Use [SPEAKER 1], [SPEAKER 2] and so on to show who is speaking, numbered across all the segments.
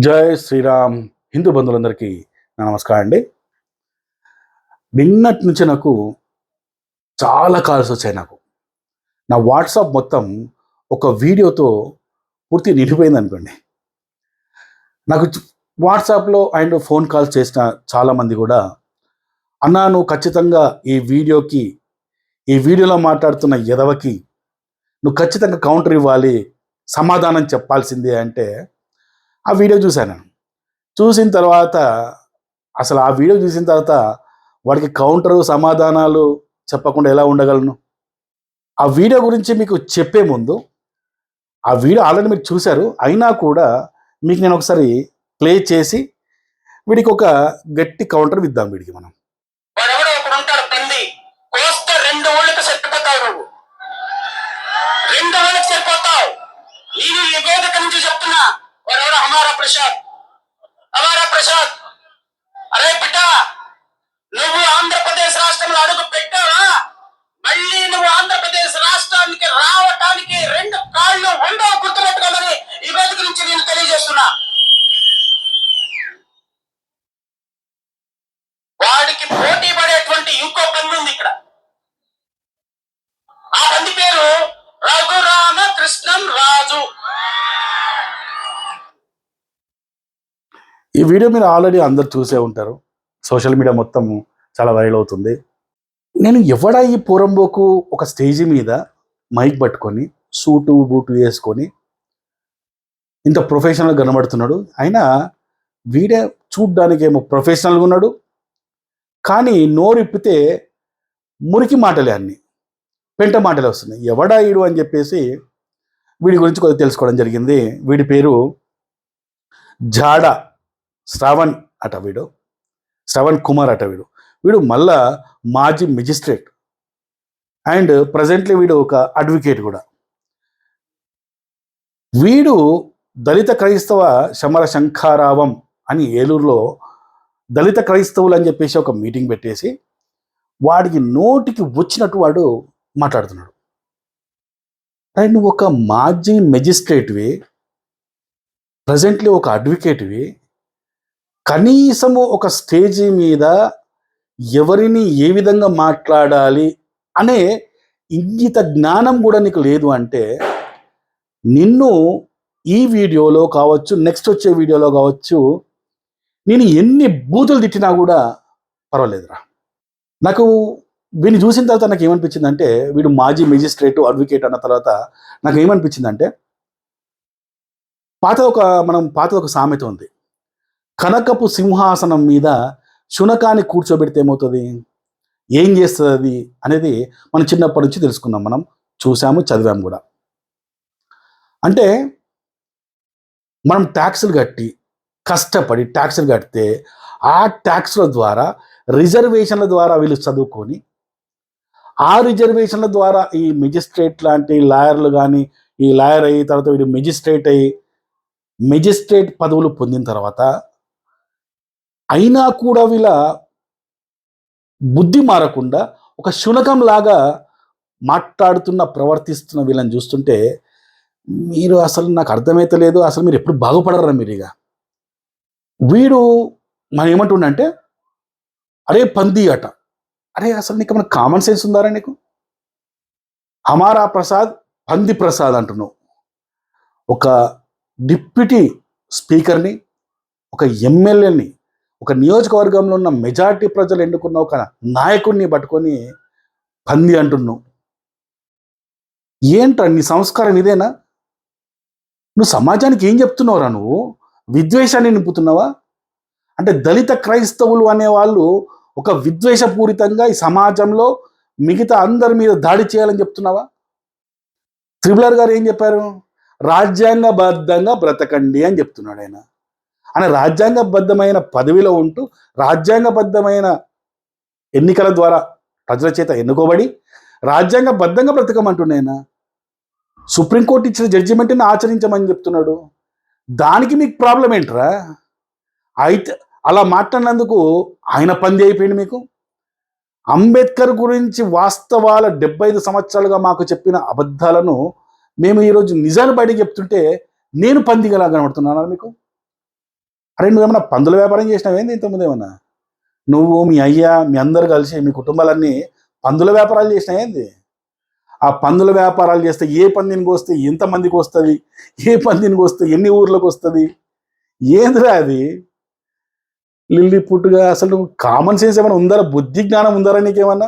[SPEAKER 1] జై శ్రీరామ్. హిందూ బంధువులందరికీ నా నమస్కారం అండి. నిన్నటి నుంచి నాకు చాలా కాల్స్ వచ్చాయి. నా వాట్సాప్ మొత్తం ఒక వీడియోతో పూర్తి నిండిపోయింది అనుకోండి. నాకు వాట్సాప్లో అండ్ ఫోన్ కాల్స్ చేసిన చాలామంది కూడా, అన్నా నువ్వు ఖచ్చితంగా ఈ వీడియోలో మాట్లాడుతున్న ఎదవకి నువ్వు ఖచ్చితంగా కౌంటర్ ఇవ్వాలి, సమాధానం చెప్పాల్సిందే అంటే ఆ వీడియో చూశాను. చూసిన తర్వాత అసలు ఆ వీడియో చూసిన తర్వాత వాడికి కౌంటరు సమాధానాలు చెప్పకుండా ఎలా ఉండగలను? ఆ వీడియో గురించి మీకు చెప్పే ముందు, ఆ వీడియో ఆల్రెడీ మీరు చూశారు, అయినా కూడా మీకు నేను ఒకసారి ప్లే చేసి వీడికి ఒక గట్టి కౌంటర్ ఇద్దాం. వీడికి మనం చెప్తున్నా, ప్రసాద్, అరే బిడ్డ, నువ్వు ఆంధ్రప్రదేశ్ రాష్ట్రంలో అడుగు పెట్టావా? మళ్ళీ నువ్వు ఆంధ్రప్రదేశ్ రాష్ట్రానికి రావటానికి రెండు కాళ్ళు ఉండవు, గుర్తుపెట్టుకోమని ఈ వేదిక నుంచి నేను తెలియజేస్తున్నా. వాడికి పోటీ పడేటువంటి ఇంకో పంది ఉంది ఇక్కడ. ఆ పంది పేరు రఘురామ కృష్ణం రాజు. ఈ వీడియో మీరు ఆల్రెడీ అందరు చూసే ఉంటారు. సోషల్ మీడియా మొత్తం చాలా వైరల్ అవుతుంది. నేను ఎవడా ఈ పూరంబోకు ఒక స్టేజ్ మీద మైక్ పట్టుకొని సూటు బూటు వేసుకొని ఇంత ప్రొఫెషనల్గా కనబడుతున్నాడు. అయినా వీడే చూడ్డానికి ఏమో ప్రొఫెషనల్గా ఉన్నాడు, కానీ నోరిప్పితే మురికి మాటలే, అన్నీ పెంట మాటలే వస్తున్నాయి. ఎవడా ఈడు అని చెప్పేసి వీడి గురించి కొద్దిగా తెలుసుకోవడం జరిగింది. వీడి పేరు జాడా శ్రవణ్ అట. శ్రవణ్ కుమార్ అట. వీడు మళ్ళా మాజీ మెజిస్ట్రేట్ అండ్ ప్రజెంట్లీ వీడు ఒక అడ్వకేట్ కూడా. వీడు దళిత క్రైస్తవ శమర శంఖారావం అని ఏలూరులో దళిత క్రైస్తవులు అని చెప్పేసి ఒక మీటింగ్ పెట్టేసి వాడికి నోటికి వచ్చినట్టు వాడు మాట్లాడుతున్నాడు. అండ్ నువ్వు ఒక మాజీ మెజిస్ట్రేట్వి, ప్రజెంట్లీ ఒక అడ్వకేట్వి, కనీసము ఒక స్టేజీ మీద ఎవరిని ఏ విధంగా మాట్లాడాలి అనే ఇంగిత జ్ఞానం కూడా నీకు లేదు అంటే నిన్ను ఈ వీడియోలో కావచ్చు, నెక్స్ట్ వచ్చే వీడియోలో కావచ్చు, నేను ఎన్ని బూతులు తిట్టినా కూడా పర్వాలేదురా. నాకు వీడిని చూసిన తర్వాత నాకు ఏమనిపించిందంటే, వీడు మాజీ మెజిస్ట్రేటు అడ్వకేట్ అన్న తర్వాత నాకు ఏమనిపించిందంటే, పాత ఒక సామెత ఉంది, కనకపు సింహాసనం మీద శునకాన్ని కూర్చోబెడితే ఏమవుతుంది, ఏం చేస్తుంది అది అనేది మనం చిన్నప్పటి నుంచి తెలుసుకున్నాం, మనం చూసాము, చదివాము కూడా. అంటే మనం ట్యాక్సులు కట్టి కష్టపడి ట్యాక్సులు కడితే ఆ ట్యాక్సుల ద్వారా రిజర్వేషన్ల ద్వారా వీళ్ళు చదువుకొని, ఆ రిజర్వేషన్ల ద్వారా ఈ మెజిస్ట్రేట్ లాంటి లాయర్లు కానీ, ఈ లాయర్ అయిన తర్వాత వీడు మెజిస్ట్రేట్ పదవులు పొందిన తర్వాత అయినా కూడా వీళ్ళ బుద్ధి మారకుండా ఒక శునకం లాగా ప్రవర్తిస్తున్న వీళ్ళని చూస్తుంటే మీరు అసలు నాకు అర్థమైతలేదు, అసలు మీరు ఎప్పుడు బాగుపడరా మీరు. ఇక వీడు మనం ఏమంటుండంటే, అరే పంది అట. అరే అసలు నీకు ఏమైనా కామన్ సెన్స్ ఉందారా నీకు? హమారా ప్రసాద్ పంది ప్రసాద్ అంటున్నావు. ఒక డిప్యూటీ స్పీకర్ని, ఒక ఎమ్మెల్యేని, ఒక నియోజకవర్గంలో ఉన్న మెజారిటీ ప్రజలు ఎన్నుకున్న ఒక నాయకుడిని పట్టుకొని పంది అంటున్నావు. ఏంట్రా నీ సంస్కారం ఇదేనా? నువ్వు సమాజానికి ఏం చెప్తున్నావురా? నువ్వు విద్వేషాన్ని నింపుతున్నావా? అంటే దళిత క్రైస్తవులు అనేవాళ్ళు ఒక విద్వేషపూరితంగా ఈ సమాజంలో మిగతా అందరి మీద దాడి చేయాలని చెప్తున్నావా? త్రిపులర్ గారు ఏం చెప్పారు? రాజ్యాంగబద్ధంగా బ్రతకండి అని చెప్తున్నాడు ఆయన. రాజ్యాంగబద్ధమైన పదవిలో ఉంటూ, రాజ్యాంగబద్ధమైన ఎన్నికల ద్వారా ప్రజల చేత ఎన్నుకోబడి రాజ్యాంగబద్ధంగా బ్రతకమంటున్నాయన. సుప్రీంకోర్టు ఇచ్చిన జడ్జిమెంట్ని ఆచరించమని చెప్తున్నాడు. దానికి మీకు ప్రాబ్లం ఏంట్రా? అయితే అలా మాట్లాడినందుకు ఆయన పంది అయిపోయింది మీకు. అంబేద్కర్ గురించి వాస్తవాల 75 సంవత్సరాలుగా మాకు చెప్పిన అబద్ధాలను మేము ఈరోజు నిజాన్ని బయటకు చెప్తుంటే నేను పందిగా కనబడుతున్నాను మీకు. అరే నువ్వేమన్నా పందుల వ్యాపారం చేసినావేంది ఇంతకుముందు ఏమన్నా? నువ్వు మీ అయ్యా మీ అందరు కలిసి మీ కుటుంబాలన్నీ పందుల వ్యాపారాలు చేసినాయేంది? ఆ పందుల వ్యాపారాలు చేస్తే ఏ పందినికి వస్తే ఎంతమందికి వస్తుంది, ఏ పందినికి వస్తే ఎన్ని ఊర్లకు వస్తుంది, ఏందిరా అది? లిల్లీ పుట్టుగా అసలు కామన్ సెన్స్ ఏమైనా ఉందరా, బుద్ధి జ్ఞానం ఉందరా నీకేమన్నా?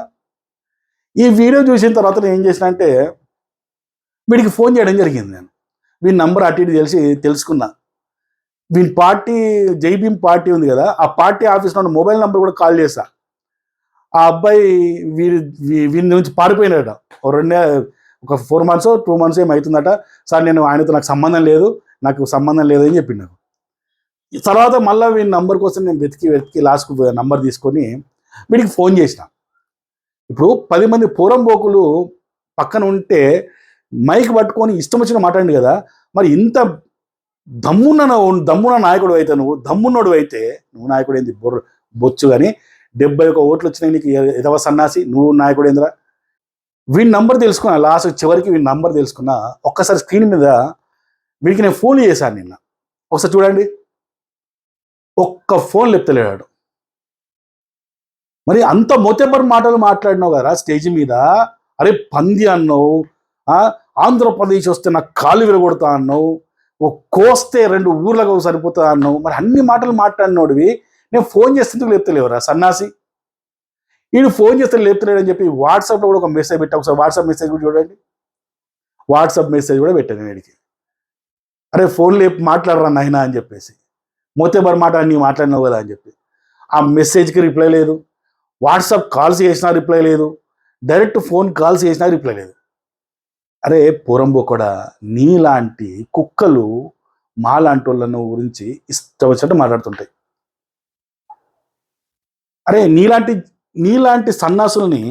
[SPEAKER 1] ఈ వీడియో చూసిన తర్వాత నేను ఏం చేసిన అంటే వీడికి ఫోన్ చేయడం జరిగింది. నేను వీడి నంబర్ అటు ఇటు తెలుసుకున్నా. వీడి పార్టీ జై భీమ్ పార్టీ ఉంది కదా, ఆ పార్టీ ఆఫీస్లో ఉన్న మొబైల్ నెంబర్ కూడా కాల్ చేశా. ఆ అబ్బాయి వీడి నుంచి పారిపోయినాడట. ఒక 4 months 2 months ఏమవుతుందట. సార్ నేను ఆయనతో నాకు సంబంధం లేదు అని చెప్పిండు నాకు. తర్వాత మళ్ళీ వీడి నంబర్ కోసం నేను వెతికి లాస్ట్కు నంబర్ తీసుకొని వీడికి ఫోన్ చేసిన. ఇప్పుడు 10 మంది పోరంబోకులు పక్కన ఉంటే మైక్ పట్టుకొని ఇష్టం వచ్చిన మాట్లాడింది కదా, మరి ఇంత దమ్మున్న నాయకుడు అయితే దమ్మున్నోడు అయితే నువ్వు నాయకుడు ఏంది బొచ్చు కానీ 71 ఓట్లు వచ్చినాయి నీకు ఎదవ సన్నాసి, నువ్వు నాయకుడు ఏందిరా? వీడి నంబర్ తెలుసుకున్నా, లాస్ట్ చివరికి వీడి నంబర్ తెలుసుకున్నా. ఒక్కసారి స్క్రీన్ మీద వీడికి నేను ఫోన్ చేశాను నిన్న, ఒకసారి చూడండి. ఒక్క ఫోన్ లేపుతలేడు. మరి అంత మొతెబర్ మాటలు మాట్లాడినావు కదా స్టేజ్ మీద. అరే పంది అన్నావు, ఆంధ్రప్రదేశ్ వస్తే నాకు కాలు విరగొడతా అన్నావు, కోస్తే 2 ఊర్లకు సరిపోతా అన్నావు. మరి అన్ని మాటలు మాట్లాడినోడివి నేను ఫోన్ చేస్తే లేపుతలేవురా సన్నాసి? వీడు ఫోన్ చేస్తే లేపుతలేడని చెప్పి వాట్సాప్లో కూడా ఒక మెసేజ్ పెట్టా. ఒకసారి వాట్సాప్ మెసేజ్ కూడా చూడండి. వాట్సాప్ మెసేజ్ కూడా పెట్టాను వీడికి. అరే ఫోన్ లేపు మాట్లాడరా నాయనా అని చెప్పేసి, మొతెబర్ మాట నీ మాట్లాడినావు కదా అని చెప్పి. ఆ మెసేజ్కి రిప్లై లేదు, వాట్సాప్ కాల్స్ చేసినా రిప్లై లేదు, డైరెక్ట్ ఫోన్ కాల్స్ చేసినా రిప్లై లేదు. అరే పోరంబోకడా, నీలాంటి కుక్కలు మాలాంటి వాళ్ళను గురించి ఇష్టం వచ్చినట్టు మాట్లాడుతుంటాయి. అరే నీలాంటి సన్నాసుల్ని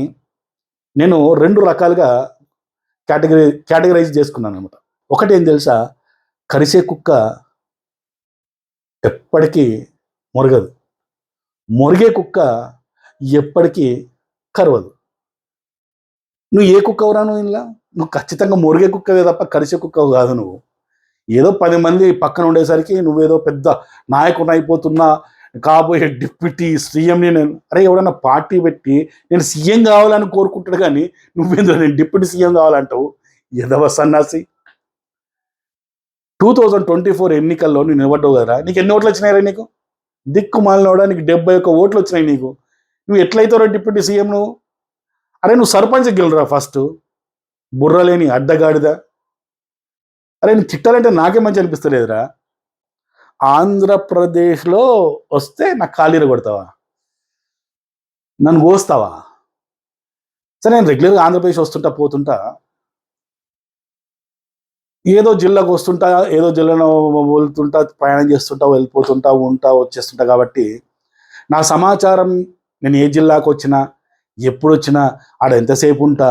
[SPEAKER 1] నేను 2 రకాలుగా కేటగరైజ్ చేసుకున్నాను అనమాట. ఒకటి ఏం తెలుసా, కరిసే కుక్క ఎప్పటికీ మొరగదు, మొరిగే కుక్క ఎప్పటికీ కరవదు. నువ్వు ఏ కుక్కవరా? నువ్వు ఖచ్చితంగా మొరిగే కుక్కవే తప్ప కరిసే కుక్కవు కాదు. నువ్వు ఏదో 10 మంది పక్కన ఉండేసరికి నువ్వేదో పెద్ద నాయకుడిని అయిపోతున్నా, కాబోయే డిప్యూటీ సీఎంని నేను. అరే ఎవడన్నా పార్టీ పెట్టి నేను సీఎం కావాలని కోరుకుంటాడు కానీ నువ్వేందో నేను డిప్యూటీ సీఎం కావాలంటావు, ఎదవ సన్నాసి. 2024 ఎన్నికల్లో నువ్వు నిలబడ్డావు కదరా, నీకు ఎన్ని ఓట్లు వచ్చినాయిరా? నీకు దిక్కు మాలినోడా, నీకు 71 ఓట్లు వచ్చినాయి. నువ్వు ఎట్లయితారో డిప్యూటీ సీఎం నువ్వు? అరే నువ్వు సర్పంచ్ గెలరా ఫస్ట్, బుర్రలేని అడ్డగాడిదా. అరే నువ్వు తిట్టాలంటే నాకే మంచి అనిపిస్తలేదురా. ఆంధ్రప్రదేశ్లో వస్తే నాకు ఖాళీర కొడతావా, నన్ను కోస్తావా? సరే నేను రెగ్యులర్గా ఆంధ్రప్రదేశ్ వస్తుంటా పోతుంటా, ఏదో జిల్లాకు వస్తుంటా, ఏదో జిల్లాలో వెళ్తుంటా, ప్రయాణం చేస్తుంటా, వెళ్ళిపోతుంటా, వచ్చేస్తుంటా. కాబట్టి నా సమాచారం నేను ఏ జిల్లాకు వచ్చినా ఎప్పుడు వచ్చినా ఆడ ఎంతసేపు ఉంటా,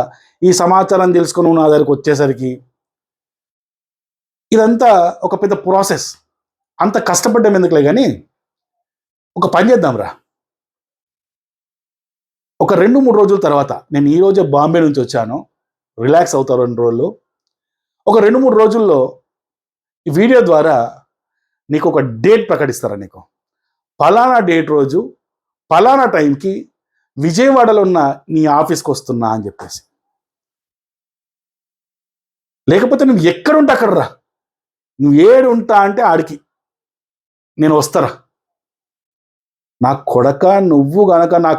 [SPEAKER 1] ఈ సమాచారం తెలుసుకొని నా దగ్గరికి వచ్చేసరికి ఇదంతా ఒక పెద్ద ప్రాసెస్. అంత కష్టపడ్డాం ఎందుకులే కానీ ఒక పని చేద్దాంరా. ఒక 2-3 రోజుల తర్వాత, నేను ఈరోజే బాంబే నుంచి వచ్చాను, రిలాక్స్ అవుతాను 2 రోజులు. ఒక 2-3 రోజుల్లో ఈ వీడియో ద్వారా నీకు ఒక డేట్ ప్రకటిస్తారా, నీకు పలానా డేట్ రోజు పలానా టైంకి విజయవాడలో ఉన్న నీ ఆఫీస్కి వస్తున్నా అని చెప్పేసి. లేకపోతే నువ్వు ఎక్కడుంటే అక్కడ రా, నువ్వు ఏడు ఉంటా అంటే ఆడికి నేను వస్తారా. నా కొడక, నువ్వు గనక నా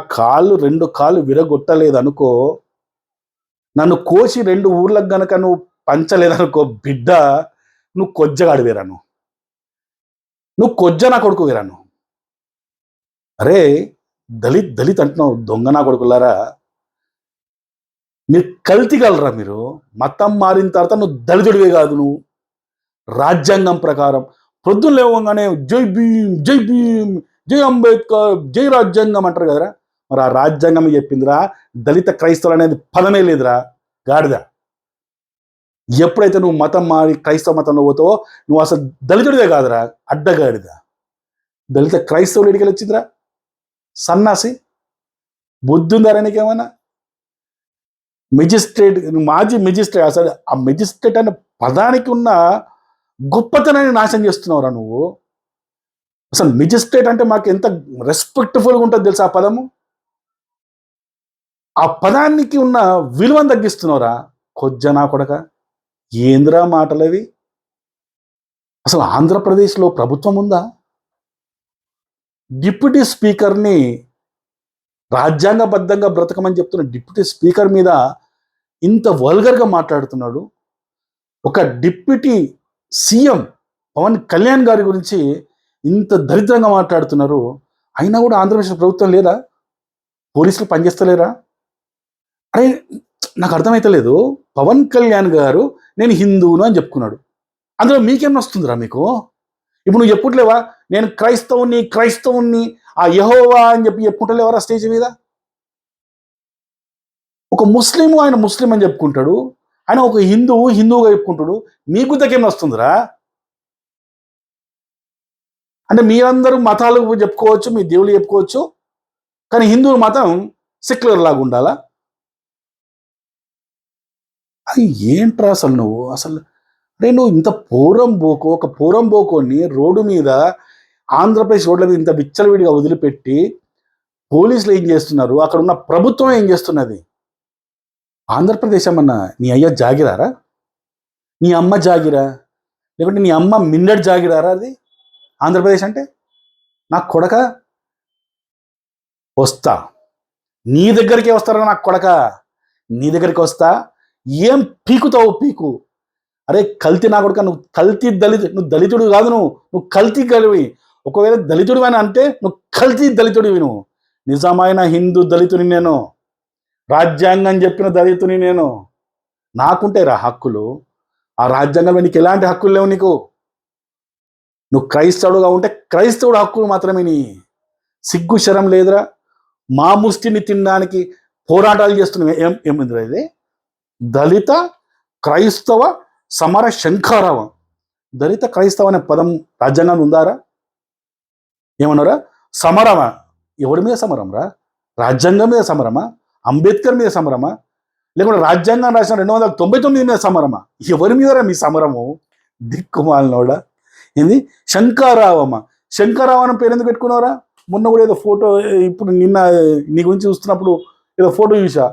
[SPEAKER 1] 2 కాళ్ళు విరగొట్టలేదనుకో, నన్ను కోసి 2 ఊర్లకు గనక నువ్వు పంచలేదనుకో బిడ్డ, నువ్వు కొజ్జగాడివేరా, నువ్వు కొజ్జ నా కొడుకు వేరాను. అరే దళిత్ అంటున్నావు, దొంగ నా కొడుకులారా. మీరు కల్తీగలరా? మీరు మతం మారిన తర్వాత నువ్వు దళితుడివే కాదు, నువ్వు రాజ్యాంగం ప్రకారం పొద్దున్న లేవగానే జై భీమ్ జై భీమ్, జై అంబేద్కర్, జై రాజ్యాంగం అంటారు కదరా. మరి ఆ రాజ్యాంగం చెప్పిందిరా దళిత క్రైస్తవులు అనేది పదమే లేదురా గాడిద. ఎప్పుడైతే నువ్వు మతం మారి క్రైస్తవ మతంలో పోతావో నువ్వు అసలు దళితుడిదే కాదురా, అడ్డగాడిద. దళిత క్రైస్తవులు ఎడికి వచ్చిందిరా సన్నాసి, బుద్ధి ఉందారా నీకేమన్నా? మెజిస్ట్రేట్, మాజీ మెజిస్ట్రేట్, అసలు ఆ మెజిస్ట్రేట్ అనే పదానికి ఉన్న గొప్పతనాన్ని నాశనం చేస్తున్నావురా నువ్వు. అసలు మెజిస్ట్రేట్ అంటే మాకు ఎంత రెస్పెక్ట్ఫుల్గా ఉంటుంది తెలుసా ఆ పదము. ఆ పదానికి ఉన్న విలువను తగ్గిస్తున్నారా కొజ్జనా కొడక. ఏంద్రా మాటలవి. అసలు ఆంధ్రప్రదేశ్లో ప్రభుత్వం ఉందా? డిప్యూటీ స్పీకర్ని రాజ్యాంగబద్ధంగా బ్రతకమని చెప్తున్న డిప్యూటీ స్పీకర్ మీద ఇంత వల్గర్గా మాట్లాడుతున్నాడు. ఒక డిప్యూటీ సీఎం పవన్ కళ్యాణ్ గారి గురించి ఇంత దరిద్రంగా మాట్లాడుతున్నారు. అయినా కూడా ఆంధ్రప్రదేశ్ ప్రభుత్వం లేదా? పోలీసులు పనిచేస్తలేరా? అరే నాకు అర్థమైతలేదు. పవన్ కళ్యాణ్ గారు నేను హిందువును అని చెప్పుకున్నాడు. అందులో మీకేమన్నా వస్తుందిరా మీకు? ఇప్పుడు నువ్వు చెప్పుట్లేవా నేను క్రైస్తవుని ఆ యెహోవా అని చెప్పుకుంటలేవరా స్టేజ్ మీద? ఒక ముస్లిం ఆయన ముస్లిం అని చెప్పుకుంటాడు, ఆయన ఒక హిందువుగా చెప్పుకుంటాడు. మీ గుద్దకేమన్నా వస్తుందిరా? అంటే మీరందరూ మతాలు చెప్పుకోవచ్చు, మీ దేవుళ్ళు చెప్పుకోవచ్చు, కానీ హిందువుల మతం సెక్యులర్ లాగా ఉండాలా? అది ఏంట్రా అసలు నువ్వు అసలు. అరే నువ్వు ఇంత ఒక పోరంబోకోని రోడ్డు మీద ఆంధ్రప్రదేశ్ రోడ్ల మీద ఇంత విచ్చలవిడిగా వదిలిపెట్టి పోలీసులు ఏం చేస్తున్నారు, అక్కడ ఉన్న ప్రభుత్వం ఏం చేస్తున్నది? ఆంధ్రప్రదేశ్ ఏమన్నా నీ అయ్య జాగిరారా? నీ అమ్మ జాగిరా? లేకుంటే నీ అమ్మ మిన్నెట్ జాగిరారా? అది ఆంధ్రప్రదేశ్ అంటే నాకు కొడక వస్తా, నీ దగ్గరికే వస్తారా నాకు కొడక. నీ దగ్గరికి వస్తా, ఏం పీకుతావు పీకు. అరే కల్తీ నా కొడుక, నువ్వు కల్తీ నువ్వు దళితుడు కాదు, నువ్వు కల్తీ కలివి. ఒకవేళ దళితుడు అని అంటే నువ్వు కల్తీ దళితుడివి. నువ్వు నిజమైన హిందూ దళితుని నేను, రాజ్యాంగం చెప్పిన దళితుని నేను. నాకుంటే రా హక్కులు, ఆ రాజ్యాంగంలో నీకు ఎలాంటి హక్కులు లేవు. నీకు నువ్వు క్రైస్తవుడుగా ఉంటే క్రైస్తవుడు హక్కులు మాత్రమే. నీ సిగ్గు శరం లేదురా? మా ముష్టిని తినడానికి పోరాటాలు చేస్తున్నావు. ఏమిందిరా ఇది? దళిత క్రైస్తవ సమర శంఖారావం. దళిత క్రైస్తవ అనే పదం రాజ్యాంగం ఉందారా? ఏమన్నారా? సమరమా? ఎవరి మీద సమరం రా? రాజ్యాంగం మీద సమరమా? అంబేద్కర్ మీద సమరమా? లేకుంటే రాజ్యాంగం రాసిన 299 మీద సమరమా? ఎవరి మీదరా మీ సమరము? దిక్కుమాలినోడా. ఏంది శంఖారావమా? శంఖారావం పేరు ఎందుకు పెట్టుకున్నారా? మొన్న కూడా ఏదో ఫోటో, ఇప్పుడు నిన్న నీ గురించి చూస్తున్నప్పుడు ఏదో ఫోటో చూసా,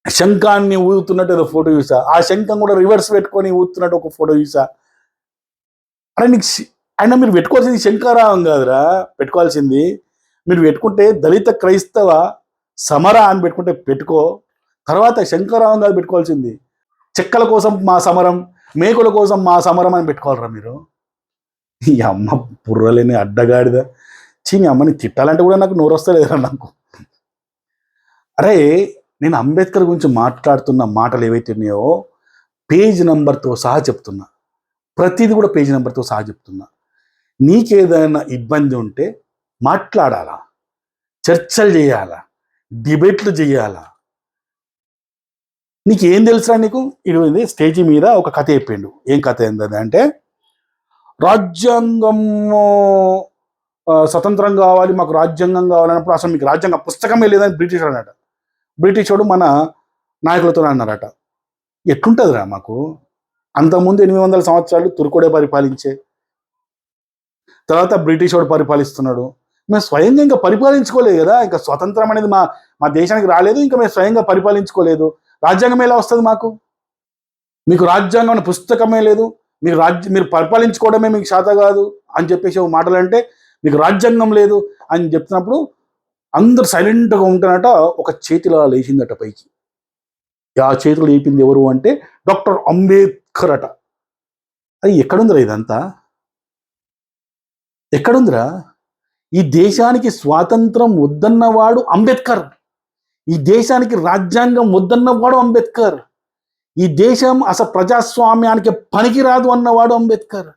[SPEAKER 1] శంఖాన్ని ఊదుతున్నట్టు ఏదో ఫోటో చూసా. ఆ శంఖం కూడా రివర్స్ పెట్టుకొని ఊదుతున్నట్టు ఒక ఫోటో చూసా. అరే నీకు అయినా మీరు పెట్టుకోవాల్సింది శంఖారావం కాదురా. పెట్టుకోవాల్సింది మీరు పెట్టుకుంటే దళిత క్రైస్తవ సమర అని పెట్టుకుంటే పెట్టుకో. తర్వాత శంఖారావం కాదు పెట్టుకోవాల్సింది. చెక్కల కోసం మా సమరం, మేకుల కోసం మా సమరం అని పెట్టుకోవాలరా మీరు. ఈ అమ్మ బుర్రలేని అడ్డగాడిద. నీ అమ్మని తిట్టాలంటే కూడా నాకు నోరు వస్తలేదురా నాకు. అరే నేను అంబేద్కర్ గురించి మాట్లాడుతున్న మాటలు ఏవైతే ఉన్నాయో పేజ్ నెంబర్తో సహా చెప్తున్నా. ప్రతిదీ కూడా పేజ్ నెంబర్తో సహా చెప్తున్నా. నీకేదైనా ఇబ్బంది ఉంటే మాట్లాడాలా, చర్చలు చేయాలా, డిబేట్లు చేయాలా. నీకేం తెలుసురా? నీకు ఇది స్టేజీ మీద ఒక కథ చెప్పిండు. ఏం కథ ఏంటది అంటే, రాజ్యాంగం స్వతంత్రం కావాలి, మాకు రాజ్యాంగం కావాలన్నప్పుడు అసలు మీకు రాజ్యాంగ పుస్తకమే లేదని బ్రిటిష్ అన్నాడు. బ్రిటిష్ వాడు మన నాయకులతో అన్నారట. ఎట్లుంటుందిరా మాకు? అంతకుముందు 800 సంవత్సరాలు తుర్కుడే పరిపాలించే, తర్వాత బ్రిటిష్ వాడు పరిపాలిస్తున్నాడు. మేము స్వయంగా ఇంకా పరిపాలించుకోలేదు కదా. ఇంకా స్వతంత్రం అనేది మా దేశానికి రాలేదు, ఇంకా మేము స్వయంగా పరిపాలించుకోలేదు. రాజ్యాంగం ఎలా వస్తుంది మాకు? మీకు రాజ్యాంగం అనే పుస్తకమే లేదు, మీరు పరిపాలించుకోవడమే మీకు శాత కాదు అని చెప్పేసి మాటలు అంటే, మీకు రాజ్యాంగం లేదు అని చెప్తున్నప్పుడు అందరు సైలెంట్గా ఉంటున్నట. ఒక చేతిలో లేచిందట పైకి. ఆ చేతిలో లేపింది ఎవరు అంటే డాక్టర్ అంబేద్కర్ అట. అది ఎక్కడుందిరా ఇదంతా? ఎక్కడుందిరా? ఈ దేశానికి స్వాతంత్రం వద్దన్నవాడు అంబేద్కర్. ఈ దేశానికి రాజ్యాంగం వద్దన్నవాడు అంబేద్కర్. ఈ దేశం అసలు ప్రజాస్వామ్యానికి పనికిరాదు అన్నవాడు అంబేద్కర్.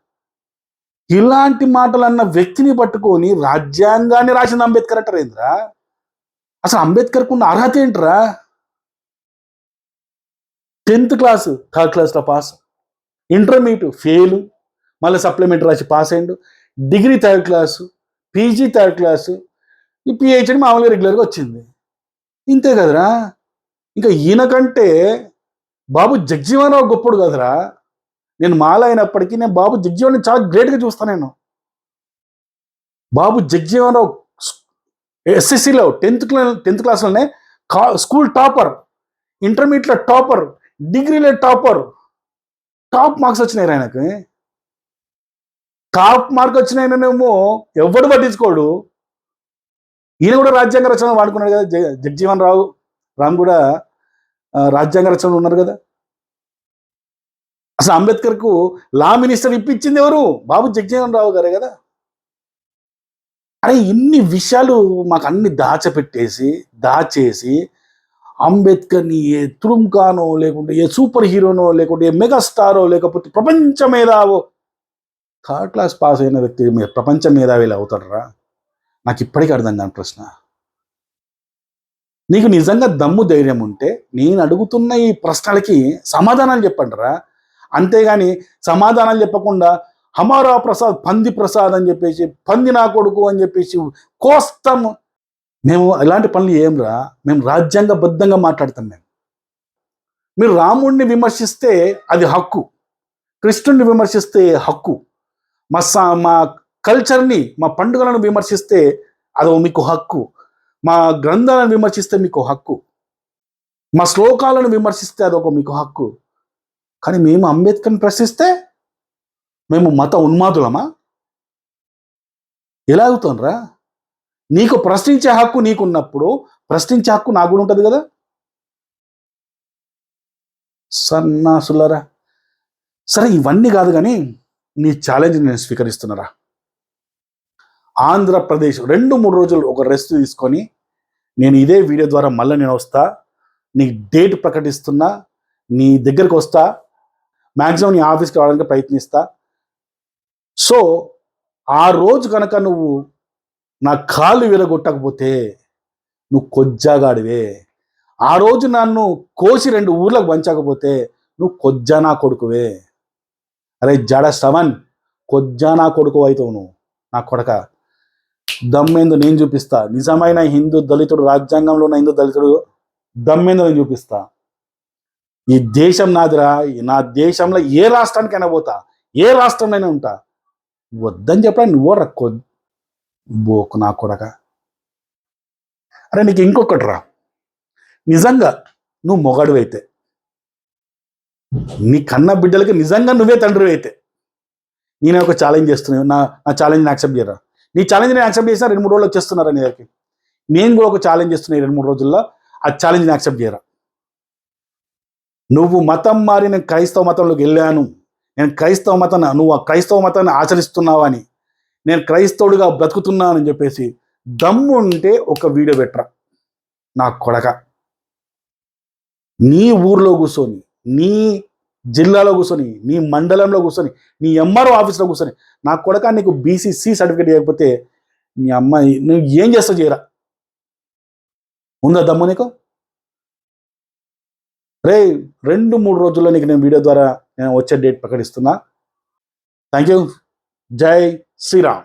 [SPEAKER 1] ఇలాంటి మాటలు అన్న వ్యక్తిని పట్టుకొని రాజ్యాంగాన్ని రాసిన అంబేద్కర్ అంటారేంద్రా? అసలు అంబేద్కర్కు ఉన్న అర్హత ఏంట్రా? 10th క్లాసు 3rd క్లాస్లో పాస్, ఇంటర్మీడియట్ ఫెయిల్, మళ్ళీ సప్లిమెంట్ రాసి పాస్ అయ్యిండు, degree 3rd class, PG 3rd class, ఈ పిహెచ్డి మామూలుగా రెగ్యులర్గా వచ్చింది. ఇంతే కదరా. ఇంకా ఈయనకంటే బాబు జగ్జీవనరావు గొప్పడు కదరా. నేను మాల అయినప్పటికీ నేను బాబు జగ్జీవన్ చాలా గ్రేట్గా చూస్తాను నేను. బాబు జగ్జీవన్ రావు ఎస్ఎస్సిలో టెన్త్ క్లాస్లోనే స్కూల్ టాపర్, ఇంటర్మీడియట్లో టాపర్, డిగ్రీలో టాపర్, టాప్ మార్క్స్ వచ్చినాయి ఆయనకి. టాప్ మార్క్ వచ్చినాయనేమో ఎవడు పట్టించుకోడు. ఈయన కూడా రాజ్యాంగ రచన వాడుకున్నాడు కదా, జగ్జీవన్ రామ్ కూడా రాజ్యాంగ రచనలు ఉన్నారు కదా. అసలు అంబేద్కర్కు లా మినిస్టర్ ఇప్పించింది ఎవరు? బాబు జగ్జీవన్ రావు గారే కదా. అరే ఇన్ని విషయాలు మాకు అన్ని దాచేసి అంబేద్కర్ని ఏ తురుంకానో, లేకుంటే ఏ సూపర్ హీరోనో, లేకుంటే ఏ మెగాస్టారో, లేకపోతే ప్రపంచ మేధావో, థర్డ్ క్లాస్ పాస్ అయిన వ్యక్తి ప్రపంచ మేధావిలా అవుతాడరా? నాకు ఇప్పటికీ అర్థం కాని ప్రశ్న. నీకు నిజంగా దమ్ము ధైర్యం ఉంటే నేను అడుగుతున్న ఈ ప్రశ్నలకి సమాధానాలు చెప్పండిరా. అంతేగాని సమాధానాలు చెప్పకుండా హమారా ప్రసాద్, పంది ప్రసాద్ అని చెప్పేసి, పంది నా కొడుకు అని చెప్పేసి కోస్తాం. మేము ఎలాంటి పనులు ఏంరా, మేము రాజ్యాంగబద్ధంగా మాట్లాడతాం. మీరు రాముడిని విమర్శిస్తే అది హక్కు, కృష్ణుడిని విమర్శిస్తే హక్కు, మా కల్చర్ని, మా పండుగలను విమర్శిస్తే అదో మీకు హక్కు, మా గ్రంథాలను విమర్శిస్తే మీకు హక్కు, మా శ్లోకాలను విమర్శిస్తే అదొక మీకు హక్కు. కానీ మేము అంబేద్కర్ని ప్రశ్నిస్తే మేము మత ఉన్మాదులమా? ఎలా అవుతాంరా? నీకు ప్రశ్నించే హక్కు నీకున్నప్పుడు ప్రశ్నించే హక్కు నాకు కూడా ఉంటుంది కదా. సన్నాసులరా. సరే ఇవన్నీ కాదు కానీ నీ ఛాలెంజ్ నేను స్వీకరిస్తున్నారా. ఆంధ్రప్రదేశ్ 2-3 రోజులు ఒక రెస్ట్ తీసుకొని నేను ఇదే వీడియో ద్వారా మళ్ళీ నేను వస్తా, నీ డేట్ ప్రకటిస్తున్నా, నీ దగ్గరికి వస్తా, మ్యాక్సిమం నీ ఆఫీస్కి రావడానికి ప్రయత్నిస్తా. సో ఆ రోజు కనుక నువ్వు నా కాళ్ళు విరగొట్టకపోతే నువ్వు కొజ్జాగాడివే. ఆ రోజు నన్ను కోసి 2 ఊర్లకు పంచకపోతే నువ్వు కొజ్జా నా కొడుకువే. అరే జడ శ్రవణ్, కొజ్జా నా కొడుకు అవుతావు నువ్వు, నా కొడక. దమ్మేందో నేను చూపిస్తా. నిజమైన హిందూ దళితుడు, రాజ్యాంగంలో ఉన్న హిందూ దళితుడు దమ్మేందో నేను చూపిస్తా. ఈ దేశం నాదిరా. నా దేశంలో ఏ రాష్ట్రానికైనా పోతా, ఏ రాష్ట్రంలోనే ఉంటా. వద్దని చెప్పడానికి నువ్వు రక్కు బోకు నా కొడక. అరే నీకు ఇంకొకటి రా, నిజంగా నువ్వు మొగాడివైతే, నీ కన్న బిడ్డలకి నిజంగా నువ్వే తండ్రి అయితే నేనే ఒక ఛాలెంజ్ చేస్తున్నాను. నా ఛాలెంజ్ని యాక్సెప్ట్ చేయరా. నీ ఛాలెంజ్ నేను యాక్సెప్ట్ చేసినా 2-3 రోజులు వచ్చేస్తున్నారా నీ దగ్గరికి. నేను కూడా ఒక ఛాలెంజ్ చేస్తున్నా 2-3 రోజుల్లో. ఆ ఛాలెంజ్ని యాక్సెప్ట్ చేయరా. నువ్వు మతం మారి నేను క్రైస్తవ మతంలోకి వెళ్ళాను, నేను క్రైస్తవ మతాన్ని, నువ్వు ఆ క్రైస్తవ మతాన్ని ఆచరిస్తున్నావు అని, నేను క్రైస్తవుడిగా బ్రతుకుతున్నానని చెప్పేసి దమ్ము ఉంటే ఒక వీడియో పెట్టరా నా కొడక. నీ ఊర్లో కూర్చొని, నీ జిల్లాలో కూర్చొని, నీ మండలంలో కూర్చొని, నీ ఎంఆర్ఓ ఆఫీస్లో కూర్చొని, నా కొడక నీకు బీసీసీ సర్టిఫికేట్ ఇవ్వకపోతే నీ అమ్మాయి నువ్వు ఏం చేస్తావు చేయరా. ఉందా దమ్ము నీకు? రే 2-3 రోజుల్లో నీకు నేను వీడియో ద్వారా నేను వచ్చే డేట్ ప్రకటిస్తున్నా. Thank you. జై శ్రీరామ్.